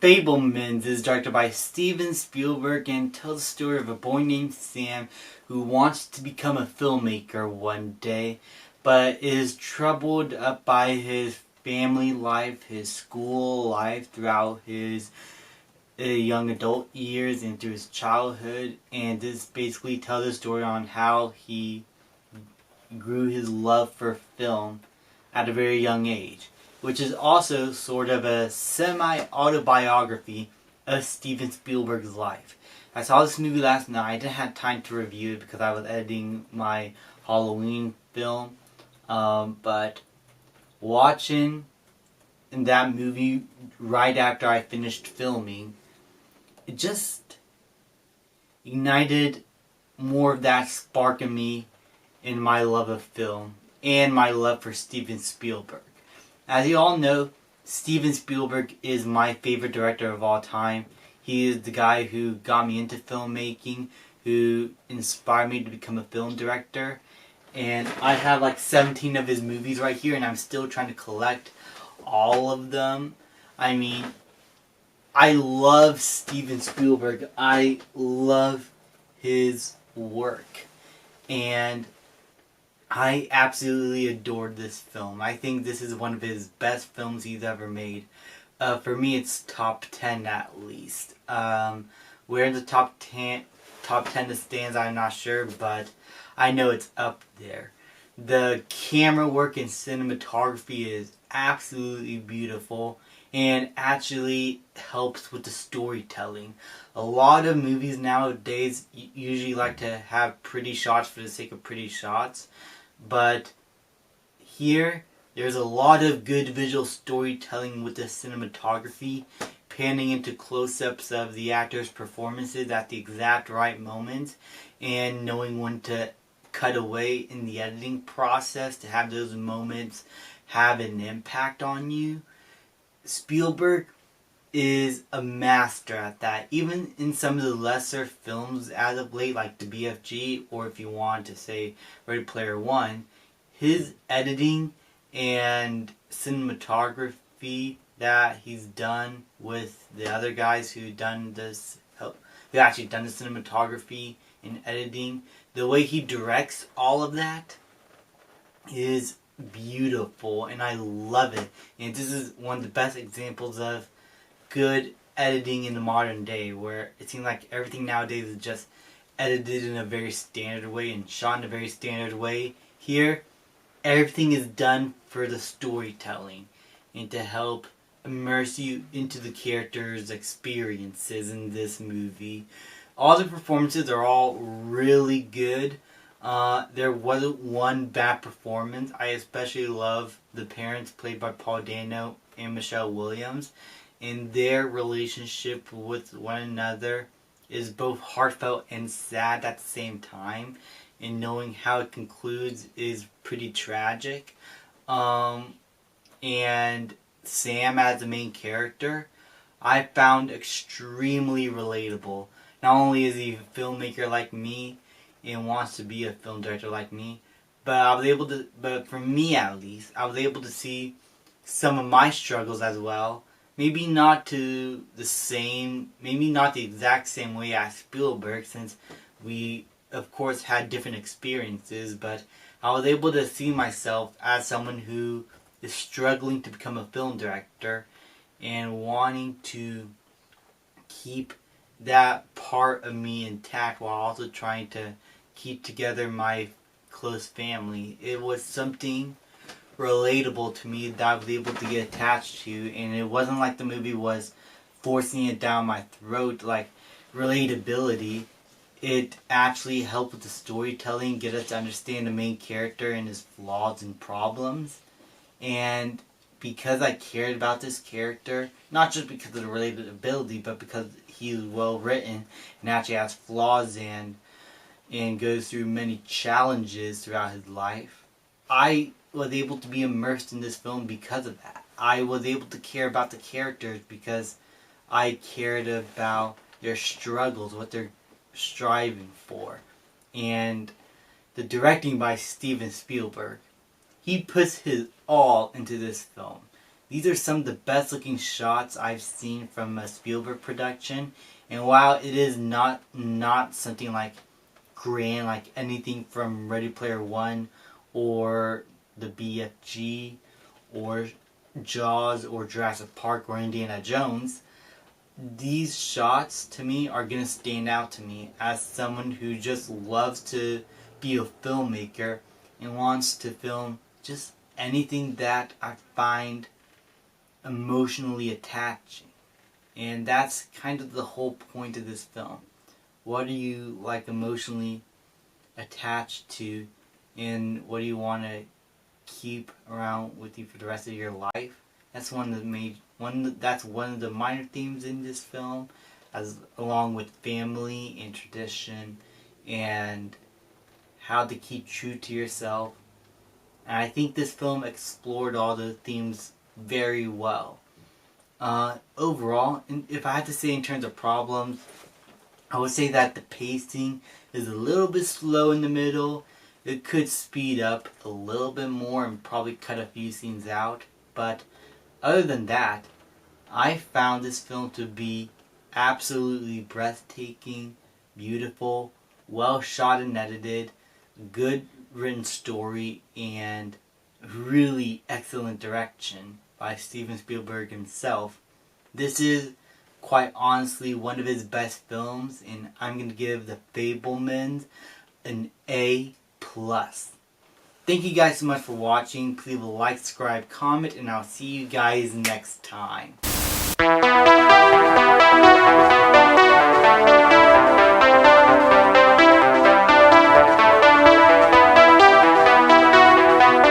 Fabelmans is directed by Steven Spielberg and tells the story of a boy named Sam who wants to become a filmmaker one day, but is troubled up by his family life, his school life throughout his young adult years and through his childhood. And this basically tells the story on how he grew his love for film at a very young age, which is also sort of a semi-autobiography of Steven Spielberg's life. I saw this movie last night. I didn't have time to review it because I was editing my Halloween film, but watching that movie right after I finished filming, it just ignited more of that spark in me in my love of film and my love for Steven Spielberg. As you all know, Steven Spielberg is my favorite director of all time. He is the guy who got me into filmmaking, who inspired me to become a film director. And I have like 17 of his movies right here, and I'm still trying to collect all of them. I mean, I love Steven Spielberg. I love his work. And I absolutely adored this film. I think this is one of his best films he's ever made. For me, it's top 10 at least. Where in the top 10 it stands, I'm not sure, but I know it's up there. The camera work and cinematography is absolutely beautiful and actually helps with the storytelling. A lot of movies nowadays usually like to have pretty shots for the sake of pretty shots, but here there's a lot of good visual storytelling with the cinematography, panning into close-ups of the actors' performances at the exact right moment, and knowing when to cut away in the editing process to have those moments have an impact on you. Spielberg is a master at that. Even in some of the lesser films as of late, like the BFG, or if you want to say Ready Player One, his editing and cinematography that he's done with the other guys who actually done the cinematography and editing, the way he directs all of that is beautiful, and I love it. And this is one of the best examples of good editing in the modern day, where it seems like everything nowadays is just edited in a very standard way and shot in a very standard way. Here, everything is done for the storytelling and to help immerse you into the characters' experiences in this movie. All the performances are all really good. There wasn't one bad performance. I especially love the parents played by Paul Dano and Michelle Williams, and their relationship with one another is both heartfelt and sad at the same time, and knowing how it concludes is pretty tragic. And Sam as the main character, I found extremely relatable. Not only is he a filmmaker like me and wants to be a film director like me, but for me at least, I was able to see some of my struggles as well. Maybe not the exact same way as Spielberg, since we of course had different experiences, but I was able to see myself as someone who is struggling to become a film director and wanting to keep that part of me intact while also trying to keep together my close family. It was something relatable to me that I was able to get attached to, and it wasn't like the movie was forcing it down my throat like relatability. It actually helped with the storytelling, get us to understand the main character and his flaws and problems. And because I cared about this character, not just because of the relatability, but because he was well written and actually has flaws and goes through many challenges throughout his life, I was able to be immersed in this film because of that. I was able to care about the characters because I cared about their struggles, what they're striving for. And the directing by Steven Spielberg, he puts his all into this film. These are some of the best looking shots I've seen from a Spielberg production. And while it is not something like grand like anything from Ready Player One or the BFG or Jaws or Jurassic Park or Indiana Jones, these shots to me are going to stand out to me as someone who just loves to be a filmmaker and wants to film just anything that I find emotionally attaching. And that's kind of the whole point of this film. What are you like emotionally attached to, and what do you want to keep around with you for the rest of your life? That's one of the minor themes in this film, as along with family and tradition and how to keep true to yourself. And I think this film explored all the themes very well. Overall, if I had to say in terms of problems, I would say that the pacing is a little bit slow in the middle. It could speed up a little bit more and probably cut a few scenes out. But other than that, I found this film to be absolutely breathtaking, beautiful, well shot and edited, good written story, and really excellent direction by Steven Spielberg himself. This is quite honestly one of his best films, and I'm going to give The Fabelmans an A+. Thank you guys so much for watching. Please leave a like, subscribe, comment, and I'll see you guys next time.